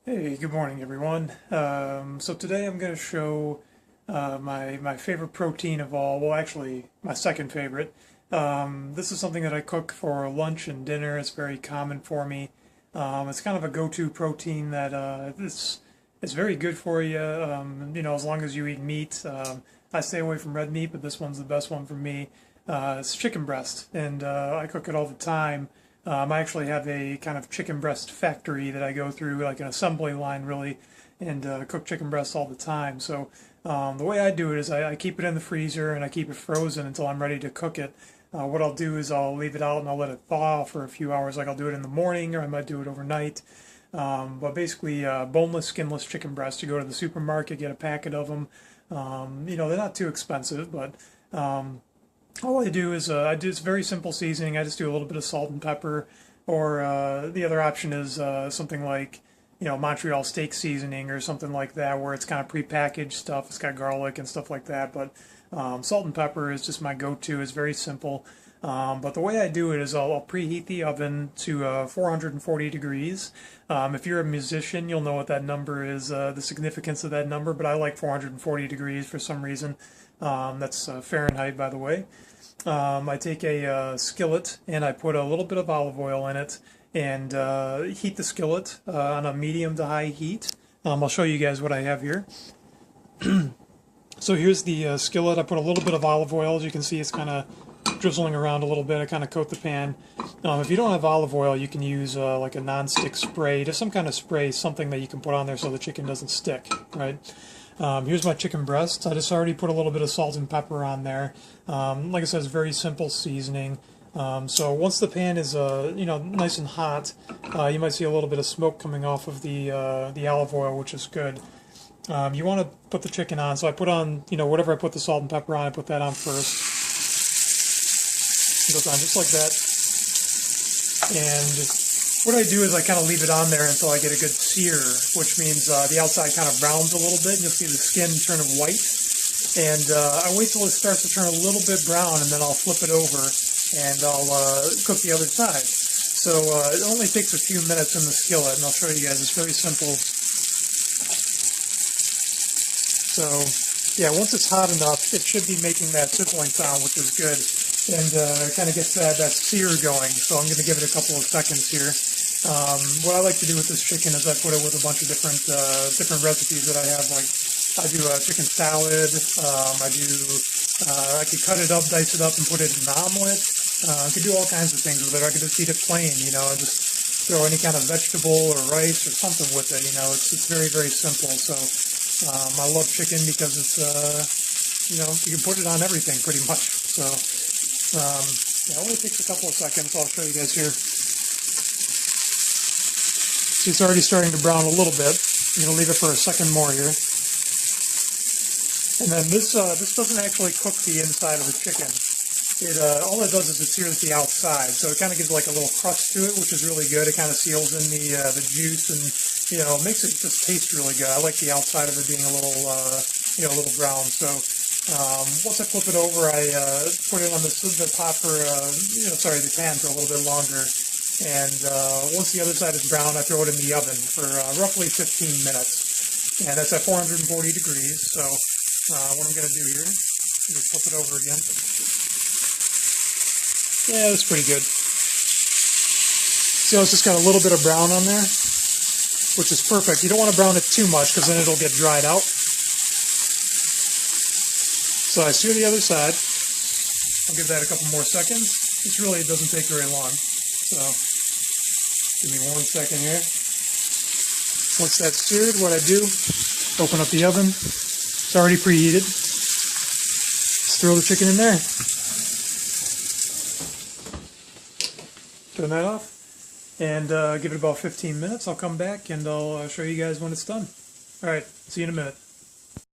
Hey, good morning, everyone. So today I'm going to show my favorite protein of all. Well, actually, my second favorite. This is something that I cook for lunch and dinner. It's very common for me. It's kind of a go-to protein that it's very good for you. As long as you eat meat. I stay away from red meat, but this one's the best one for me. It's chicken breast, and I cook it all the time. I actually have a kind of chicken breast factory that I go through, like an assembly line, really, and cook chicken breasts all the time. So the way I do it is I keep it in the freezer and I keep it frozen until I'm ready to cook it. What I'll do is I'll leave it out and I'll let it thaw for a few hours. Like I'll do it in the morning or I might do it overnight. But basically, boneless, skinless chicken breast. You go to the supermarket, get a packet of them. They're not too expensive, but all I do is it's very simple seasoning. I just do a little bit of salt and pepper, or the other option is something like Montreal steak seasoning or something like that, where it's kind of prepackaged stuff. It's got garlic and stuff like that, but salt and pepper is just my go-to. It's very simple. But the way I do it is I'll preheat the oven to 440 degrees. If you're a musician, you'll know what that number is, the significance of that number, but I like 440 degrees for some reason. That's Fahrenheit, by the way. I take a skillet and I put a little bit of olive oil in it and heat the skillet on a medium to high heat. I'll show you guys what I have here. So here's the skillet. I put a little bit of olive oil. As you can see, it's kind of drizzling around a little bit. I kind of coat the pan. If you don't have olive oil, you can use like a non-stick spray, just some kind of spray, something that you can put on there so the chicken doesn't stick, right? Here's my chicken breast. I just already put a little bit of salt and pepper on there. Like I said, it's very simple seasoning. So once the pan is nice and hot, you might see a little bit of smoke coming off of the olive oil, which is good. You want to put the chicken on. So I put on whatever I put the salt and pepper on. I put that on first. It goes on just like that. And what I do is I kind of leave it on there until I get a good sear, which means the outside kind of browns a little bit, and you'll see the skin turn white. And I wait till it starts to turn a little bit brown, and then I'll flip it over, and I'll cook the other side. So it only takes a few minutes in the skillet, and I'll show you guys. It's very simple. So yeah, once it's hot enough, it should be making that sizzling sound, which is good. And kind of gets that sear going. So I'm going to give it a couple of seconds here. What I like to do with this chicken is I put it with a bunch of different recipes that I have. Like I do a chicken salad. I could cut it up, dice it up, and put it in an omelet. I could do all kinds of things with it. I could just eat it plain. Just throw any kind of vegetable or rice or something with it. It's very, very simple. So I love chicken because it's you can put it on everything pretty much. So. It only takes a couple of seconds. I'll show you guys here. See, it's already starting to brown a little bit. I'm going to leave it for a second more here. And then this doesn't actually cook the inside of the chicken. All it does is it sears the outside, so it kind of gives like a little crust to it, which is really good. It kind of seals in the juice and makes it just taste really good. I like the outside of it being a little brown. So. Once I flip it over, I put it on the pot for, the pan for a little bit longer. And once the other side is brown, I throw it in the oven for roughly 15 minutes. And that's at 440 degrees. So what I'm going to do here is flip it over again. Yeah, that's pretty good. See how it's just got a little bit of brown on there? Which is perfect. You don't want to brown it too much because then it'll get dried out. So I sear the other side. I'll give that a couple more seconds. This really doesn't take very long. So give me 1 second here. Once that's seared, what I do, open up the oven. It's already preheated. Just throw the chicken in there. Turn that off. And give it about 15 minutes. I'll come back and I'll show you guys when it's done. All right, see you in a minute.